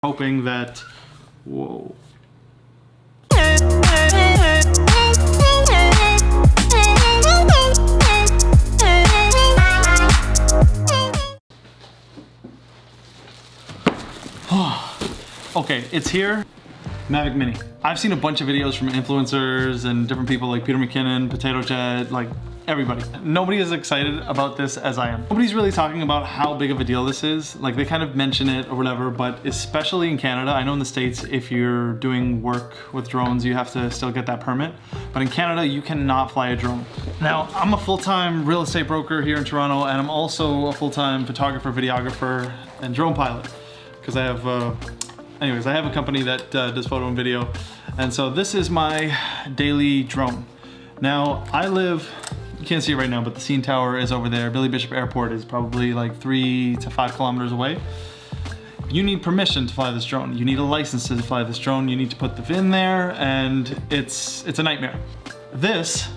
hoping that, whoa. Okay, it's here. Mavic Mini. I've seen a bunch of videos from influencers and different people like Peter McKinnon, Potato Jet, like everybody. Nobody is excited about this as I am. Nobody's really talking about how big of a deal this is. Like they kind of mention it or whatever, but especially in Canada, I know in the States, if you're doing work with drones, you have to still get that permit. But in Canada, you cannot fly a drone. Now, I'm a full-time real estate broker here in Toronto, and I'm also a full-time photographer, videographer, and drone pilot. Because I have, anyways, I have a company that does photo and video. And so this is my daily drone. Now, I live, you can't see it right now, but the CN Tower is over there. Billy Bishop Airport is probably like 3 to 5 kilometers away. You need permission to fly this drone. You need a license to fly this drone. You need to put the VIN there, and it's a nightmare. This,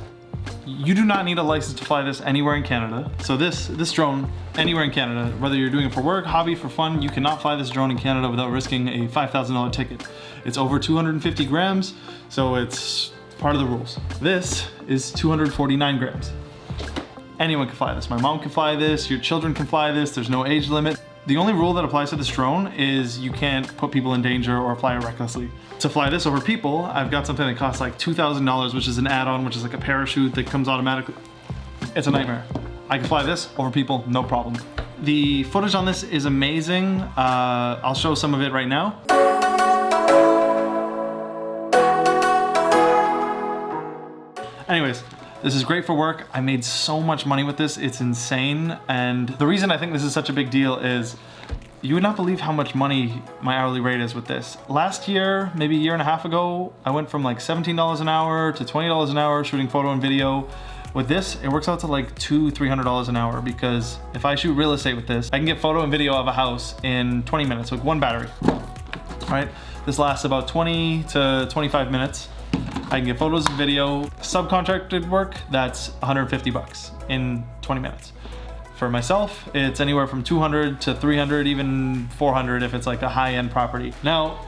you do not need a license to fly this anywhere in Canada. So this drone, anywhere in Canada, whether you're doing it for work, hobby, for fun, you cannot fly this drone in Canada without risking a $5,000 ticket. It's over 250 grams, so it's part of the rules. This is 249 grams. Anyone can fly this. My mom can fly this, your children can fly this, there's no age limit. The only rule that applies to this drone is you can't put people in danger or fly it recklessly. To fly this over people, I've got something that costs like $2,000, which is an add-on, which is like a parachute that comes automatically. It's a nightmare. I can fly this over people, no problem. The footage on this is amazing. I'll show some of it right now. Anyways, this is great for work. I made so much money with this, it's insane. And the reason I think this is such a big deal is you would not believe how much money my hourly rate is with this. Last year, maybe a year and a half ago, I went from like $17 an hour to $20 an hour shooting photo and video. With this, it works out to like $200-300 an hour, because if I shoot real estate with this, I can get photo and video of a house in 20 minutes with one battery. All right, this lasts about 20 to 25 minutes. I can get photos and video. Subcontracted work, that's 150 bucks in 20 minutes. For myself, it's anywhere from 200 to 300, even 400 if it's like a high-end property. Now,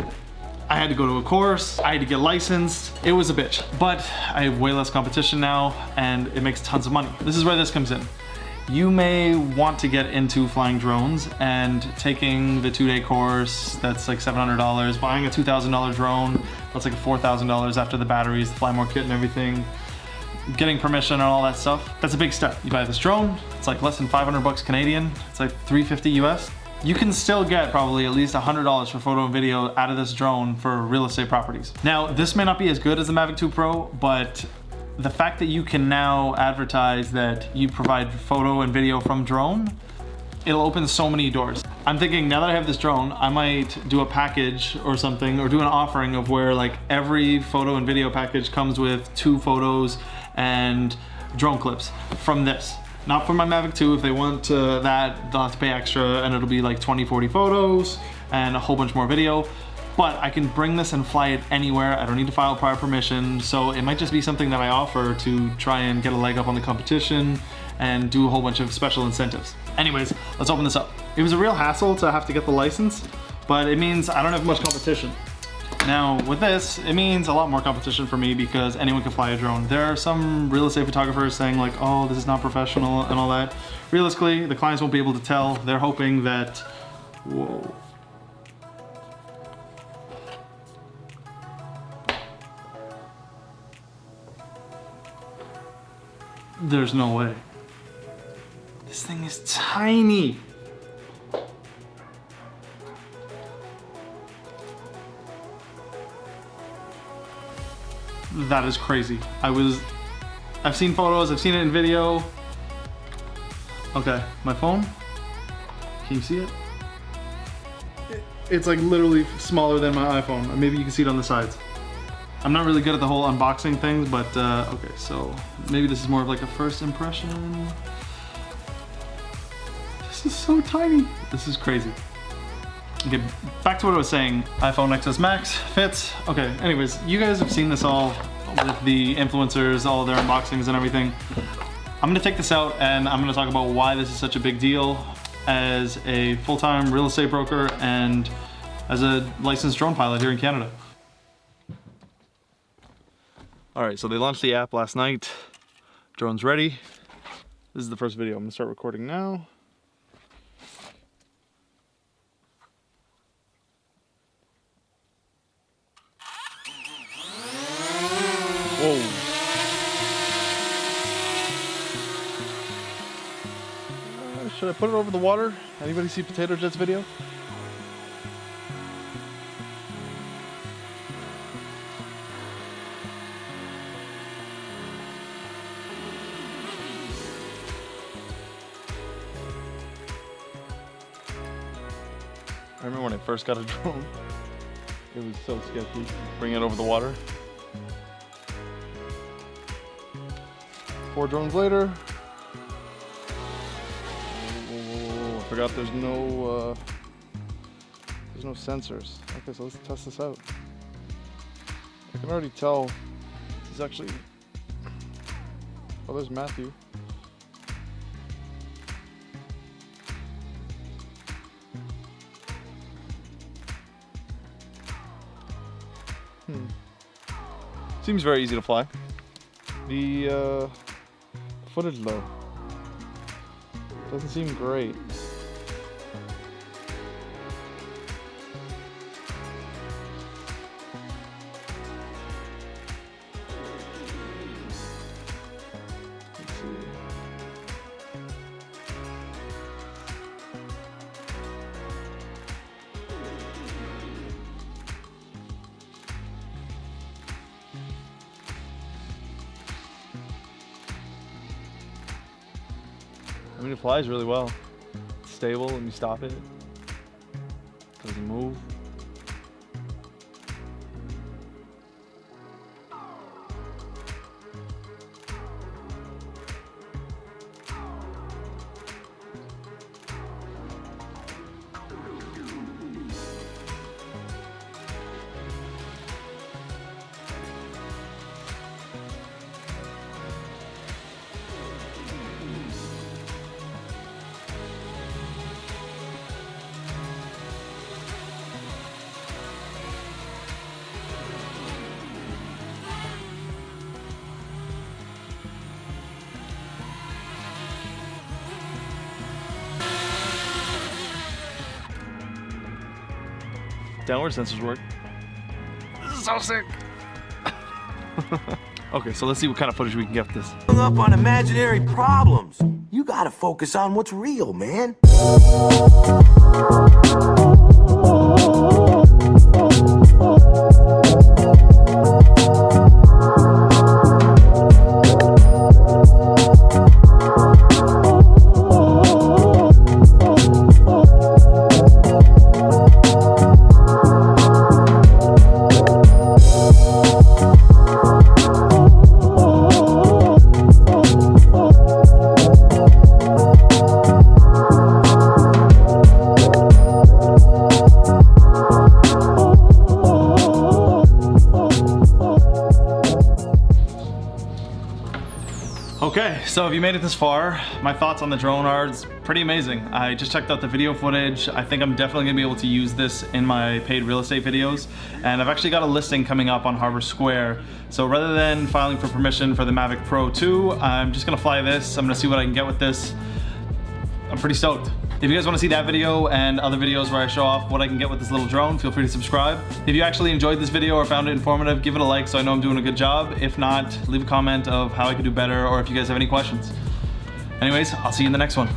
I had to go to a course, I had to get licensed. It was a bitch, but I have way less competition now and it makes tons of money. This is where this comes in. You may want to get into flying drones and taking the 2-day course, that's like $700, buying a $2,000 drone, that's like $4,000 after the batteries, the fly more kit and everything, getting permission and all that stuff. That's a big step. You buy this drone, it's like less than 500 bucks Canadian, it's like 350 US. You can still get probably at least $100 for photo and video out of this drone for real estate properties. Now, this may not be as good as the Mavic 2 Pro, but the fact that you can now advertise that you provide photo and video from drone, it'll open so many doors. I'm thinking now that I have this drone, I might do a package or something, or do an offering of where like every photo and video package comes with 2 photos and drone clips from this. Not from my Mavic 2, if they want that, they'll have to pay extra and it'll be like 20-40 photos and a whole bunch more video. But I can bring this and fly it anywhere. I don't need to file prior permission. So it might just be something that I offer to try and get a leg up on the competition and do a whole bunch of special incentives. Anyways, let's open this up. It was a real hassle to have to get the license, but it means I don't have much competition. Now with this, it means a lot more competition for me because anyone can fly a drone. There are some real estate photographers saying like, oh, this is not professional and all that. Realistically, the clients won't be able to tell. They're hoping that, whoa. There's no way. This thing is tiny. That is crazy. I've seen photos, I've seen it in video. Okay, my phone. Can you see it? It's like literally smaller than my iPhone. Maybe you can see it on the sides. I'm not really good at the whole unboxing things, but okay, so maybe this is more of like a first impression. This is so tiny. This is crazy. Okay, back to what I was saying. iPhone XS Max fits. Okay, anyways, you guys have seen this all with the influencers, all their unboxings and everything. I'm gonna take this out and I'm gonna talk about why this is such a big deal as a full-time real estate broker and as a licensed drone pilot here in Canada. All right, so they launched the app last night. Drone's ready. This is the first video. I'm gonna start recording now. Whoa. Should I put it over the water? Anybody see Potato Jet's video? I remember when I first got a drone, it was so sketchy. Bring it over the water. 4 drones later. Whoa, I forgot there's no sensors. Okay, so let's test this out. I can already tell this is actually, oh, there's Matthew. Seems very easy to fly. The footage though doesn't seem great. Let's see. I mean, it flies really well. It's stable when you stop it. Doesn't move. Downward sensors work. This is so sick. Okay, so let's see what kind of footage we can get with this. Hung up on imaginary problems. You gotta focus on what's real, man. Okay, so if you made it this far, my thoughts on the drone are it's pretty amazing. I just checked out the video footage. I think I'm definitely gonna be able to use this in my paid real estate videos. And I've actually got a listing coming up on Harbor Square. So rather than filing for permission for the Mavic Pro 2, I'm just gonna fly this. I'm gonna see what I can get with this. I'm pretty stoked. If you guys want to see that video and other videos where I show off what I can get with this little drone, feel free to subscribe. If you actually enjoyed this video or found it informative, give it a like so I know I'm doing a good job. If not, leave a comment of how I could do better or if you guys have any questions. Anyways, I'll see you in the next one.